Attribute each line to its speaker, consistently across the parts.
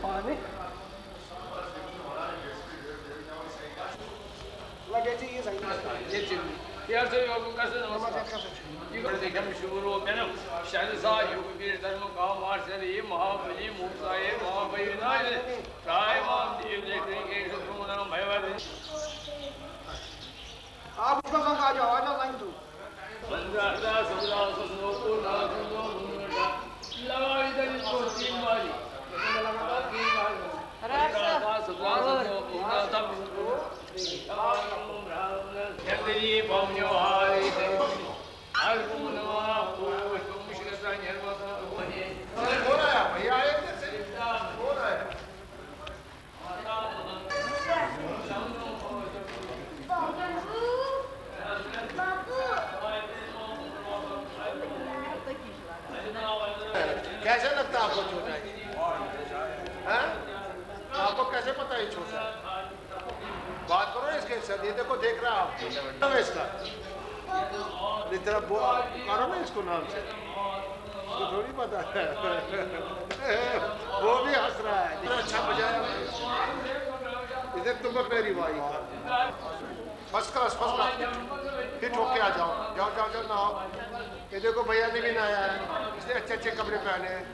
Speaker 1: पानी लगे चाहिए सही ये चीज यार से योग कैसे ये देखा शुरू मैंने शायद सा योग के धर्म का मार्शल ये महाबली मूसाए महाबली काय मां देव लेते के शत्रु नाम भयवर आप उसका संग आ जाओ लाइन तू बंदा सबला सनो को ना सुनो लगाई दे को तीन बारी लगा की बार रास्ता सबला सनो को ना तब को यदि पौन्यो हाय हर कुनवा को मुश्किल सा निर्मता होने हो रहा है भैया एक से हो रहा है कैसे लगता है आपको छोटा है? आपको कैसे पता है छोटा है? बात करो इसके साथ ये देखो देख रहा आप इसका इतना करो ना इसको नाम से तो थोड़ी पता है वो भी हंस रहा है अच्छा बजाया इधर तुम मेरी भाई फर्स्ट क्लास फिट होके आ जाओ जाओ जाओ जाओ ना ये देखो भैया ने भी नहाया है इसने अच्छे अच्छे कपड़े पहने हैं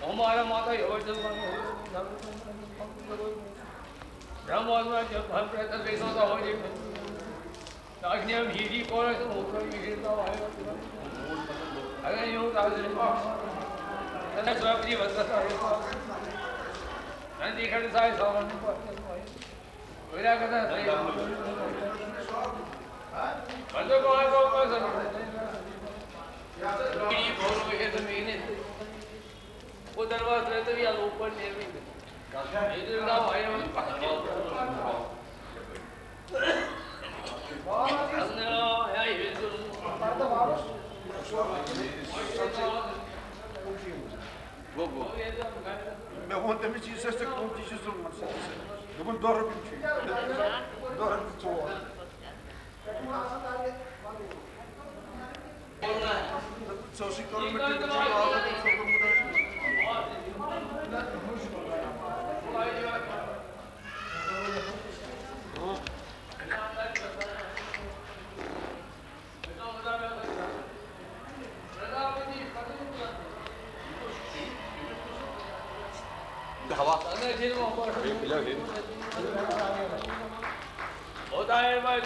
Speaker 1: हमारा माता ब्रह्मा जब फल प्रयत्न देखा था हो जाए ताकि भीड़ी को अगर यूं स्वामी बदलता है नंदी खड़े साए सावन मेरा कहता है बंदो को आको कैसे ये बोलो ये तो मैंने वो दरवाजा रहते भी आलो ऊपर नहीं है इधर ना भाई अन्ना या ये तो Bobo.
Speaker 2: Me ontem me disse esta competição, mas eu vou dar repente. Dar repente. Só se quando me tem que
Speaker 1: हवा होता है भाई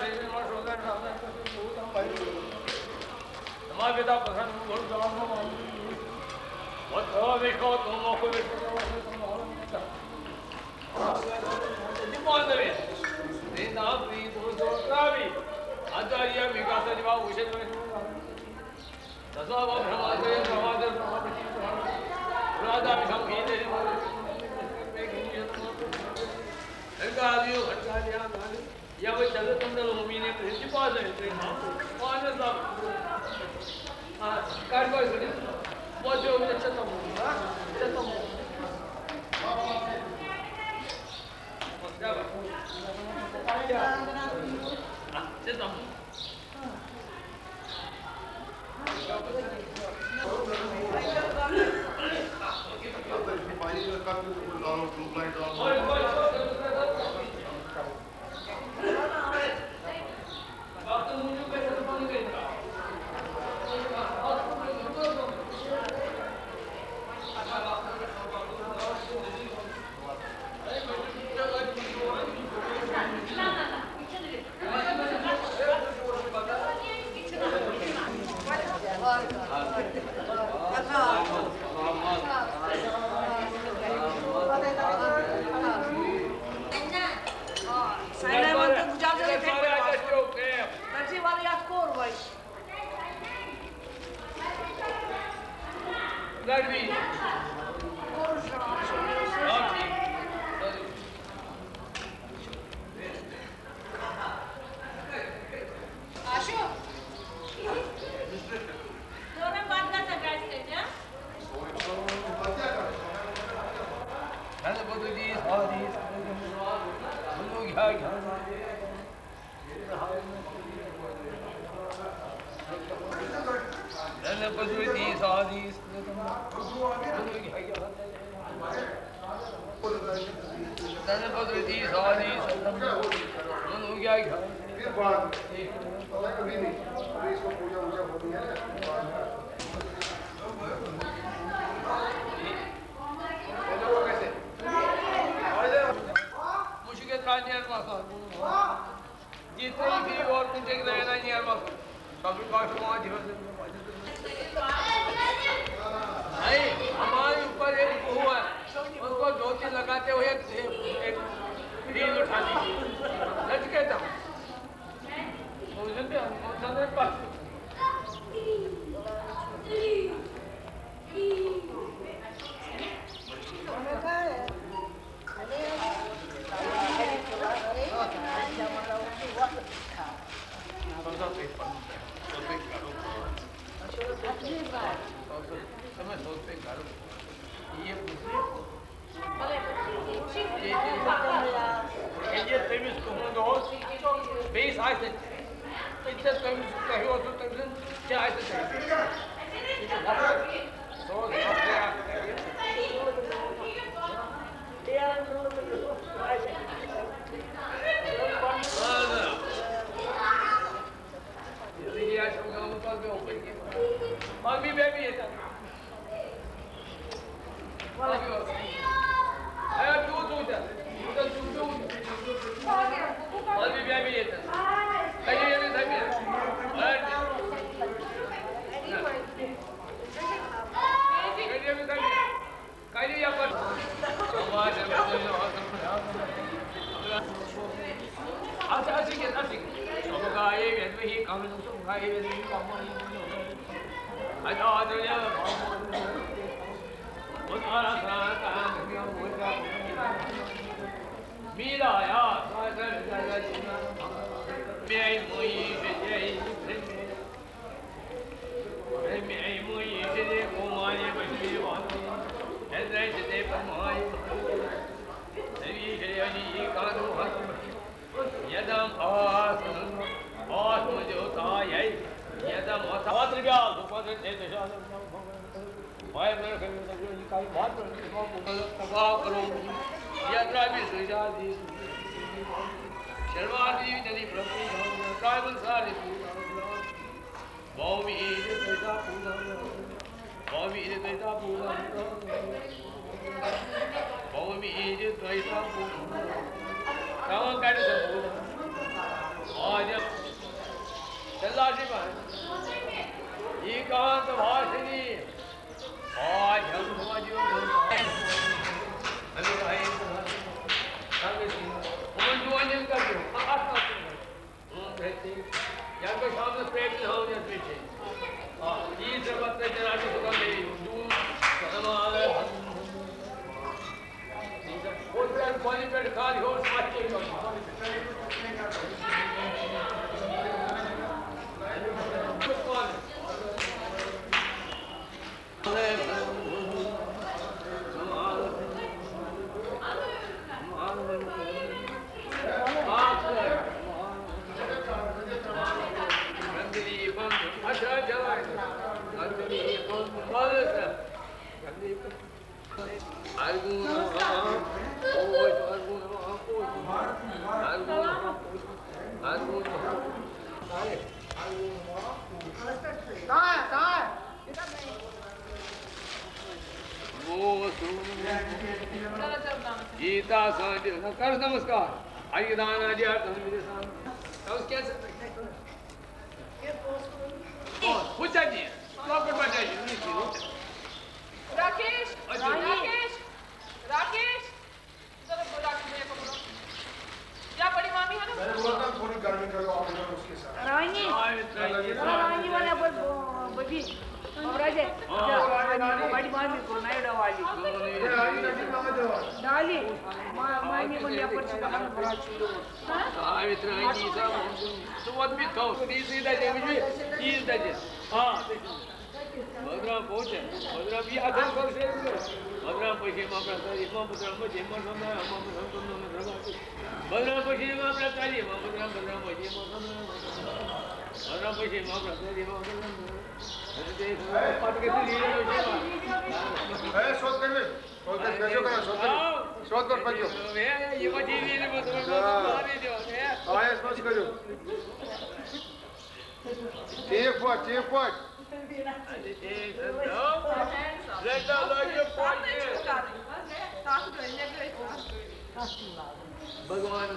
Speaker 1: हमारे पिता पसंद आचार्य विकास या वो चलो तुम लोग महीने प्रिंसिपल है कौन है सब हां कर कोई सुनी वो जो अच्छा तो अच्छा
Speaker 3: भी
Speaker 4: आशु दोनों बात का सरप्राइज कर जा
Speaker 3: नन बदली सारी सुनो क्या नन बदली सारी नन बदली सारी सुनो क्या
Speaker 1: फिर बाद में अभी नहीं अभी इसको पूजा वूजा होनी है कैसे
Speaker 3: मुश्किल कान्या जितने भी और कुछ एक रहना नहीं यार बस कभी काश वहाँ जीवन नहीं हमारे ऊपर एक बहू है उसको धोती लगाते हुए एक रील उठा ली सच कहता हूँ गीता कर नमस्कार आइए दान आज कैसे पूछा जी
Speaker 4: राकेश राकेश राकेश क्या बड़ी मामी है ना
Speaker 1: थोड़ी गर्मी करो उसके साथ
Speaker 5: Ранее, ранее, вот, баби, Raja, badi mami ko na yun wali. Dali, mami ko niya po siya kapag marachi.
Speaker 3: Ah, इतना ही चीज़ है तो वो भी तो तीसरी दर्जे में भी तीस दर्जे हाँ मदरा पहुँचे मदरा भी आधे कर से मदरा पैसे मामला ताली मदरा मुझे मदरा पैसे मामला ताली मदरा मुझे मदरा पैसे मामला ताली
Speaker 1: शोध कर ले शोध कर कैसे करा शोध कर पंजो
Speaker 3: ये बची नहीं है मदरा
Speaker 1: आए सोच करो ठीक फट
Speaker 3: भगवान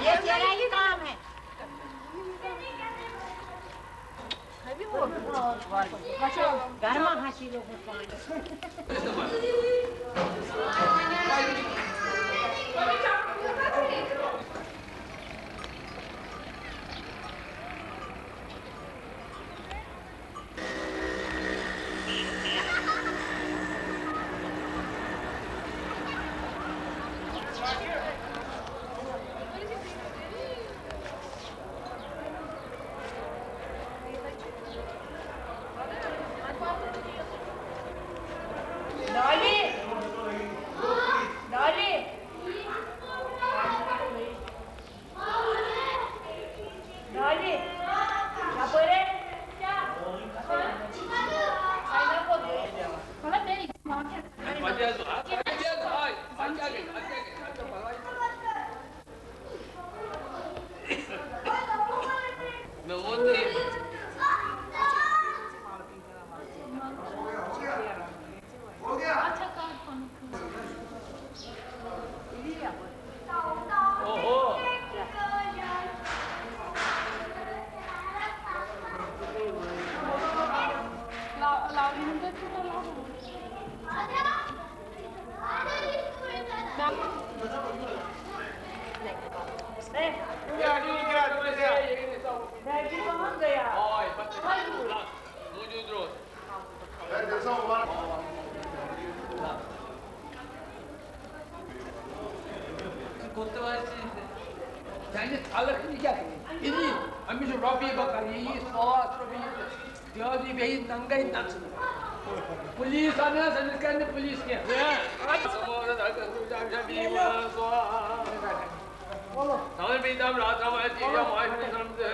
Speaker 5: ये तेरा ही काम है घर में हंसी लोगों
Speaker 3: Yani sağlık niye? İni, amişo Rabbi bakari, saat Rabbi, jadi behi nanggai naksın. Polis ana sanırken de polis ke. Semua orang tak kerja jadi masuk. Tahun bidam rata macam dia macam sampai